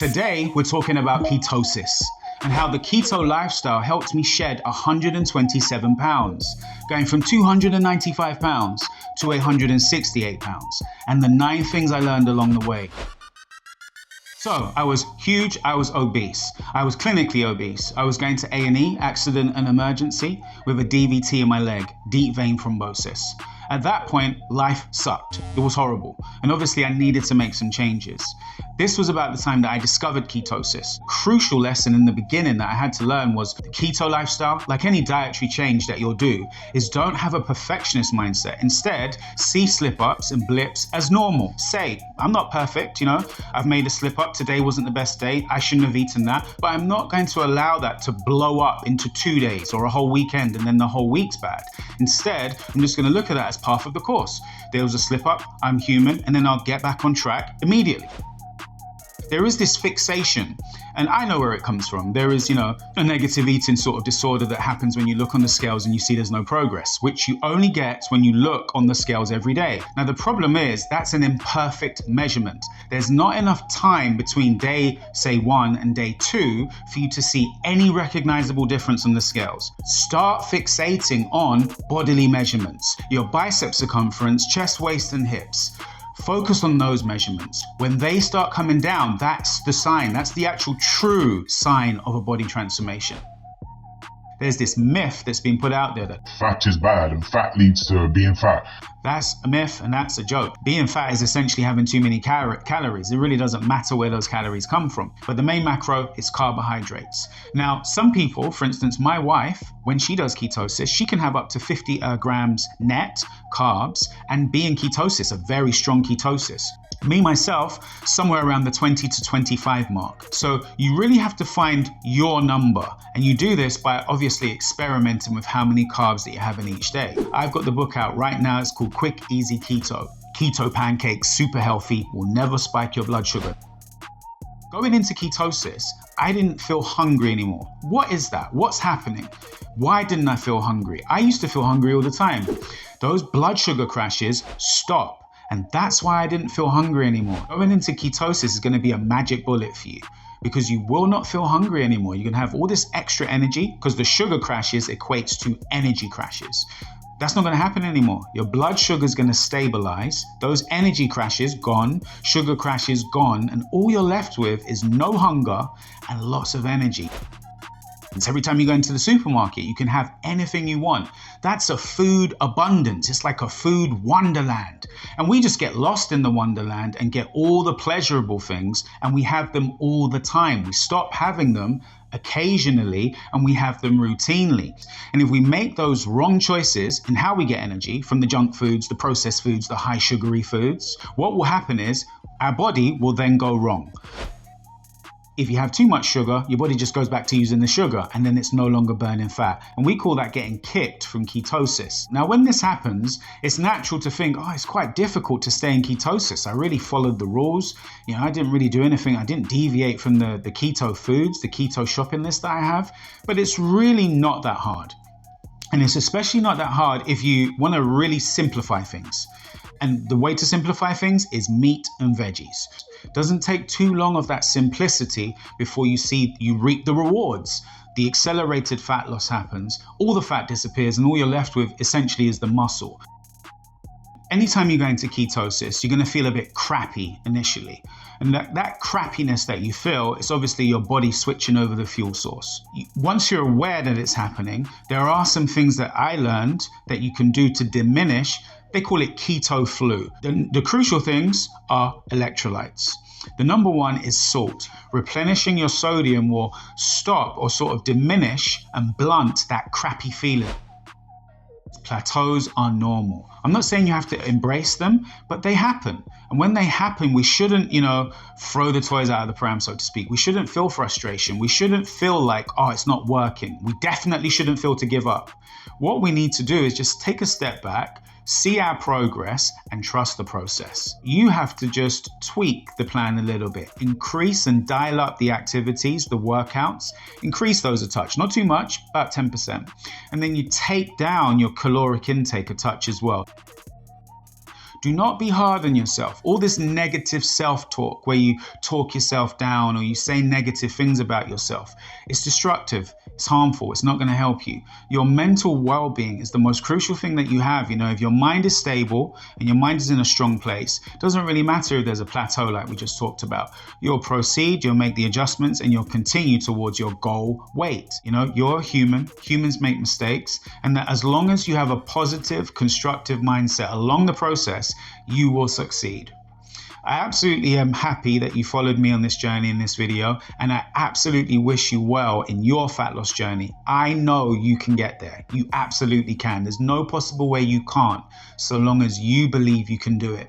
Today, we're talking about ketosis and how the keto lifestyle helped me shed 127 pounds, going from 295 pounds to 168 pounds, and the 9 things I learned along the way. So I was huge, I was obese. I was clinically obese. I was going to A&E, accident and emergency, with a DVT in my leg, deep vein thrombosis. At that point, life sucked. It was horrible. And obviously I needed to make some changes. This was about the time that I discovered ketosis. Crucial lesson in the beginning that I had to learn was the keto lifestyle, like any dietary change that you'll do, is don't have a perfectionist mindset. Instead, see slip-ups and blips as normal. Say, I'm not perfect, I've made a slip-up, today wasn't the best day, I shouldn't have eaten that, but I'm not going to allow that to blow up into 2 days or a whole weekend and then the whole week's bad. Instead, I'm just going to look at that as part of the course. There was a slip-up, I'm human, and then I'll get back on track immediately. There is this fixation, and I know where it comes from. There is, a negative eating sort of disorder that happens when you look on the scales and you see there's no progress, which you only get when you look on the scales every day. Now, the problem is that's an imperfect measurement. There's not enough time between day, say 1 and day 2 for you to see any recognizable difference on the scales. Start fixating on bodily measurements, your bicep circumference, chest, waist, and hips. Focus on those measurements. When they start coming down, that's the sign. That's the actual true sign of a body transformation. There's this myth that's been put out there that fat is bad and fat leads to being fat. That's a myth and that's a joke. Being fat is essentially having too many calories. It really doesn't matter where those calories come from. But the main macro is carbohydrates. Now, some people, for instance, my wife, when she does ketosis, she can have up to 50 grams net carbs and be in ketosis, a very strong ketosis. Me, myself, somewhere around the 20 to 25 mark. So you really have to find your number. And you do this by obviously experimenting with how many carbs that you have in each day. I've got the book out right now. It's called Quick, Easy Keto. Keto pancakes, super healthy, will never spike your blood sugar. Going into ketosis, I didn't feel hungry anymore. What is that? What's happening? Why didn't I feel hungry? I used to feel hungry all the time. Those blood sugar crashes stop. And that's why I didn't feel hungry anymore. Going into ketosis is going to be a magic bullet for you because you will not feel hungry anymore. You're going to have all this extra energy because the sugar crashes equates to energy crashes. That's not going to happen anymore. Your blood sugar is going to stabilize. Those energy crashes gone, sugar crashes gone, and all you're left with is no hunger and lots of energy. Every time you go into the supermarket, you can have anything you want. That's a food abundance. It's like a food wonderland. And we just get lost in the wonderland and get all the pleasurable things, and we have them all the time. We stop having them occasionally and we have them routinely. And if we make those wrong choices in how we get energy from the junk foods, the processed foods, the high sugary foods, what will happen is our body will then go wrong. If you have too much sugar, your body just goes back to using the sugar and then it's no longer burning fat. And we call that getting kicked from ketosis. Now, when this happens, it's natural to think, it's quite difficult to stay in ketosis. I really followed the rules. I didn't really do anything. I didn't deviate from the keto foods, the keto shopping list that I have. But it's really not that hard. And it's especially not that hard if you want to really simplify things. And the way to simplify things is meat and veggies. Doesn't take too long of that simplicity before you reap the rewards. The accelerated fat loss happens, all the fat disappears, and all you're left with essentially is the muscle. Anytime you go into ketosis, you're going to feel a bit crappy initially. And that crappiness that you feel is obviously your body switching over the fuel source. Once you're aware that it's happening, there are some things that I learned that you can do to diminish. They call it keto flu. The crucial things are electrolytes. The number one is salt. Replenishing your sodium will stop or sort of diminish and blunt that crappy feeling. Plateaus are normal. I'm not saying you have to embrace them, but they happen. And when they happen, we shouldn't, throw the toys out of the pram, so to speak. We shouldn't feel frustration. We shouldn't feel like, it's not working. We definitely shouldn't feel to give up. What we need to do is just take a step back, see our progress, and trust the process. You have to just tweak the plan a little bit, increase and dial up the activities, the workouts, increase those a touch, not too much, about 10%. And then you take down your caloric intake a touch as well. Do not be hard on yourself. All this negative self-talk where you talk yourself down or you say negative things about yourself, it's destructive. It's harmful. It's not going to help you. Your mental well-being is the most crucial thing that you have. You know, if your mind is stable and your mind is in a strong place, it doesn't really matter if there's a plateau like we just talked about. You'll proceed, you'll make the adjustments, and you'll continue towards your goal weight. You know, you're human. Humans make mistakes. And that as long as you have a positive, constructive mindset along the process, you will succeed. I absolutely am happy that you followed me on this journey in this video, and I absolutely wish you well in your fat loss journey. I know you can get there. You absolutely can. There's no possible way you can't, so long as you believe you can do it.